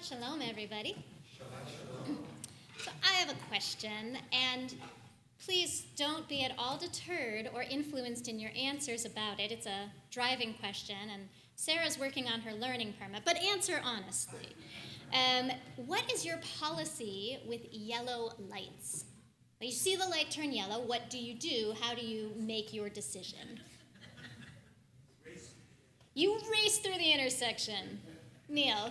Shalom, everybody. So I have a question, and please don't be at all deterred or influenced in your answers about it. It's a driving question, and Sarah's working on her learning permit, but answer honestly. What is your policy with yellow lights? You see the light turn yellow, what do you do? How do you make your decision? You race through the intersection. Neil.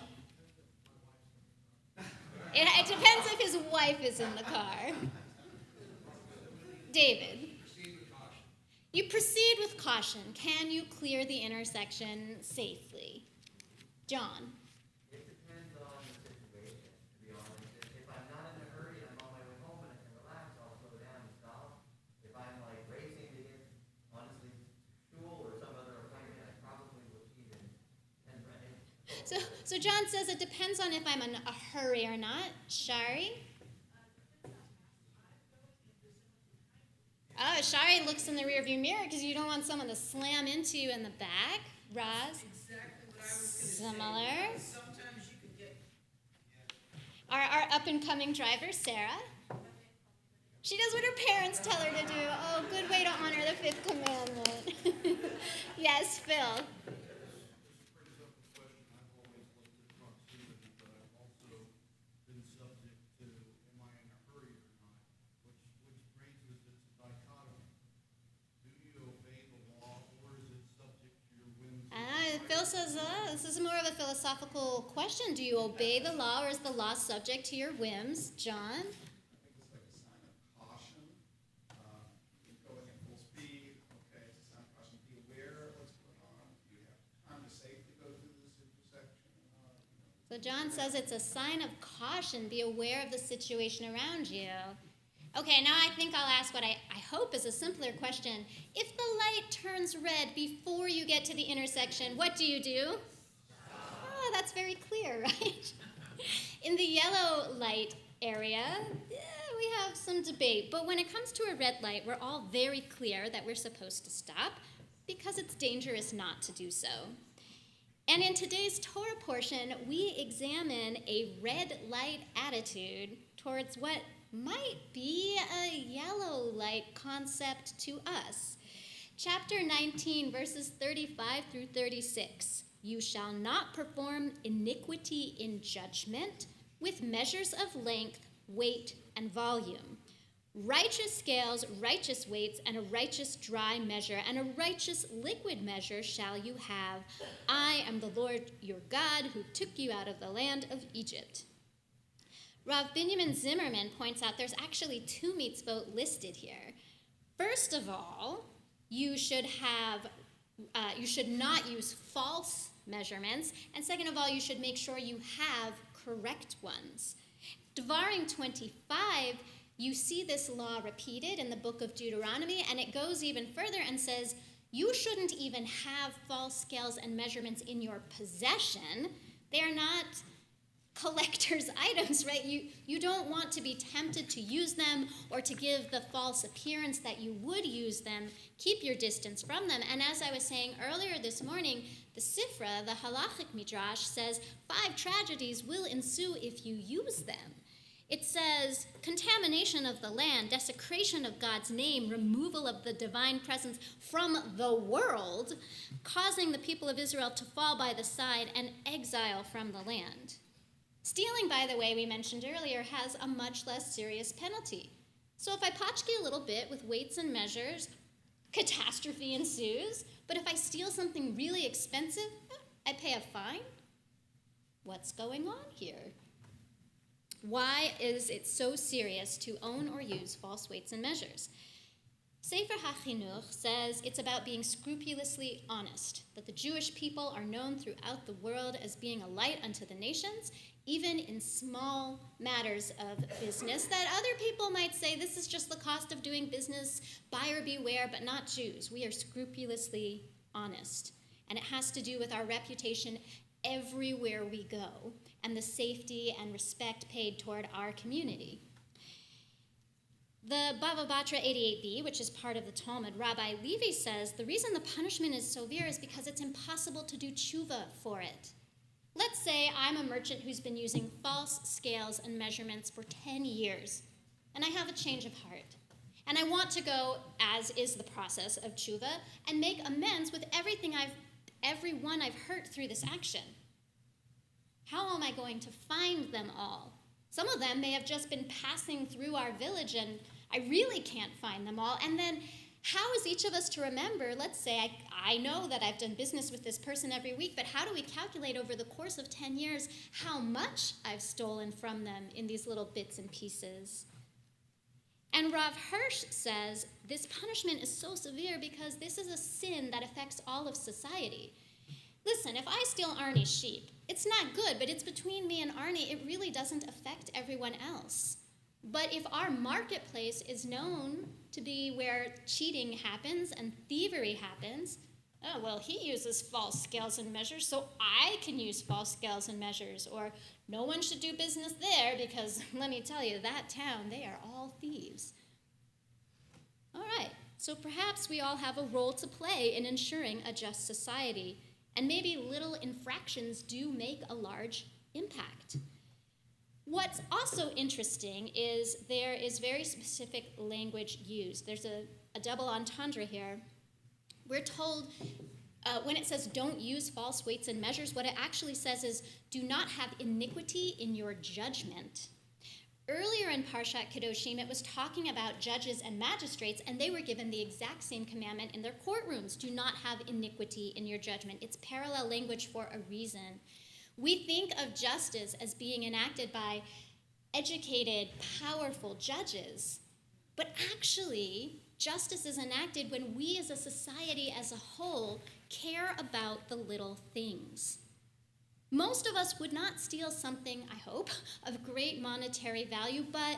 It depends if his wife is in the car. David. You proceed with caution. Can you clear the intersection safely? John. It depends on the situation, to be honest. If I'm not in a hurry, I'm on my way home and I can relax, I'll slow down and stop. If I'm racing to get, honestly, school or some other appointment, I probably will cheat and right. So John says it depends on if I'm in a hurry or not. Shari? Oh, Shari looks in the rearview mirror because you don't want someone to slam into you in the back. Roz? That's exactly what I was going to Similar. say. Sometimes you can get... Our up-and-coming driver, Sarah. She does what her parents tell her to do. Oh, good way to honor the fifth commandment. Yes, Phil. Phil says, this is more of a philosophical question. Do you obey the law, or is the law subject to your whims? John? I think it's like a sign of caution. You're going at full speed. Okay, it's a sign of caution. Be aware of what's going on. You have time to safely go through this intersection. So John says it's a sign of caution. Be aware of the situation around you. Okay, now I think I'll ask what I hope is a simpler question. If the light turns red before you get to the intersection, what do you do? Oh, that's very clear, right? In the yellow light area, we have some debate. But when it comes to a red light, we're all very clear that we're supposed to stop because it's dangerous not to do so. And in today's Torah portion, we examine a red light attitude towards what might be a yellow light concept to us. Chapter 19, verses 35 through 36. You shall not perform iniquity in judgment with measures of length, weight, and volume. Righteous scales, righteous weights, and a righteous dry measure, and a righteous liquid measure shall you have. I am the Lord your God who took you out of the land of Egypt. Rav Binyamin Zimmerman points out there's actually two mitzvot listed here. First of all, you should not use false measurements, and second of all, you should make sure you have correct ones. Devarim 25, you see this law repeated in the book of Deuteronomy, and it goes even further and says you shouldn't even have false scales and measurements in your possession. They are not collector's items, right? You don't want to be tempted to use them or to give the false appearance that you would use them. Keep your distance from them. And as I was saying earlier this morning, the Sifra, the halachic midrash, says 5 tragedies will ensue if you use them. It says contamination of the land, desecration of God's name, removal of the divine presence from the world, causing the people of Israel to fall by the side, and exile from the land. Stealing, by the way, we mentioned earlier, has a much less serious penalty. So if I potchkey a little bit with weights and measures, catastrophe ensues. But if I steal something really expensive, I pay a fine. What's going on here? Why is it so serious to own or use false weights and measures? Sefer HaChinuch says it's about being scrupulously honest, that the Jewish people are known throughout the world as being a light unto the nations, even in small matters of business that other people might say, this is just the cost of doing business, buyer beware, but not Jews. We are scrupulously honest. And it has to do with our reputation everywhere we go and the safety and respect paid toward our community. The Bava Batra 88b, which is part of the Talmud, Rabbi Levi says the reason the punishment is severe is because it's impossible to do tshuva for it. Let's say I'm a merchant who's been using false scales and measurements for 10 years, and I have a change of heart. And I want to go, as is the process of tshuva, and make amends with everyone I've hurt through this action. How am I going to find them all? Some of them may have just been passing through our village, and I really can't find them all. And then how is each of us to remember, let's say I know that I've done business with this person every week, but how do we calculate over the course of 10 years how much I've stolen from them in these little bits and pieces? And Rav Hirsch says this punishment is so severe because this is a sin that affects all of society. Listen, if I steal Arnie's sheep, it's not good, but it's between me and Arnie. It really doesn't affect everyone else. But if our marketplace is known to be where cheating happens and thievery happens, oh, well, he uses false scales and measures, so I can use false scales and measures. Or no one should do business there because, let me tell you, that town, they are all thieves. All right, so perhaps we all have a role to play in ensuring a just society. And maybe little infractions do make a large impact. What's also interesting is there is very specific language used. There's a double entendre here. We're told when it says don't use false weights and measures, what it actually says is do not have iniquity in your judgment. Earlier in Parshat Kedoshim, it was talking about judges and magistrates, and they were given the exact same commandment in their courtrooms. Do not have iniquity in your judgment. It's parallel language for a reason. We think of justice as being enacted by educated, powerful judges, but actually, justice is enacted when we as a society as a whole care about the little things. Most of us would not steal something, I hope, of great monetary value, but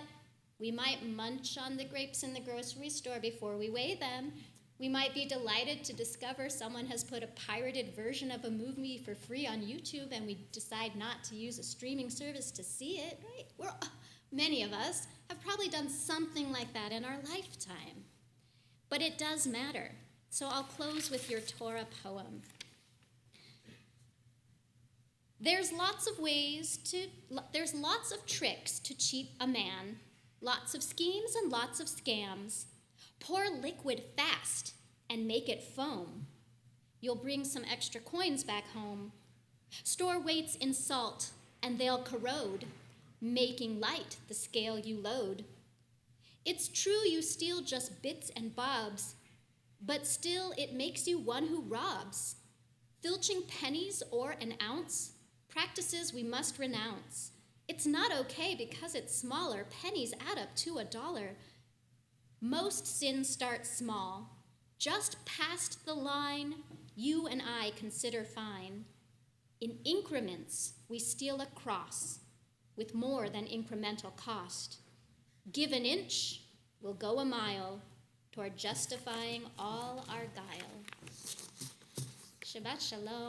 we might munch on the grapes in the grocery store before we weigh them. We might be delighted to discover someone has put a pirated version of a movie for free on YouTube and we decide not to use a streaming service to see it, right? Many of us have probably done something like that in our lifetime. But it does matter. So I'll close with your Torah poem. There's lots of tricks to cheat a man, lots of schemes and lots of scams. Pour liquid fast and make it foam. You'll bring some extra coins back home. Store weights in salt and they'll corrode, making light the scale you load. It's true you steal just bits and bobs, but still it makes you one who robs. Filching pennies or an ounce, practices we must renounce. It's not okay because it's smaller. Pennies add up to $1. Most sins start small. Just past the line, you and I consider fine. In increments, we steal a cross with more than incremental cost. Give an inch, we'll go a mile toward justifying all our guile. Shabbat shalom.